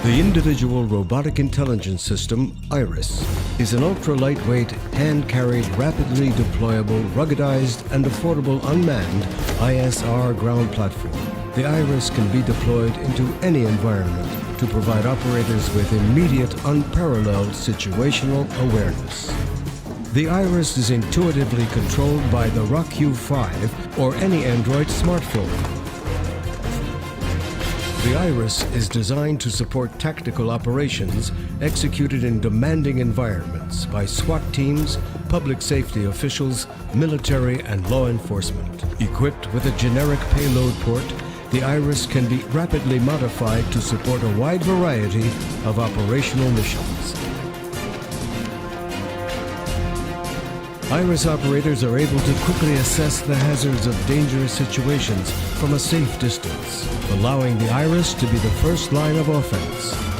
The Individual Robotic Intelligence System, IRIS, is an ultra-lightweight, hand-carried, rapidly deployable, ruggedized, and affordable unmanned ISR ground platform. The IRIS can be deployed into any environment to provide operators with immediate, unparalleled situational awareness. The IRIS is intuitively controlled by the RockU5 or any Android smartphone. The IRIS is designed to support tactical operations executed in demanding environments by SWAT teams, public safety officials, military, and law enforcement. Equipped with a generic payload port, the IRIS can be rapidly modified to support a wide variety of operational missions. IRIS operators are able to quickly assess the hazards of dangerous situations from a safe distance, allowing the IRIS to be the first line of offense.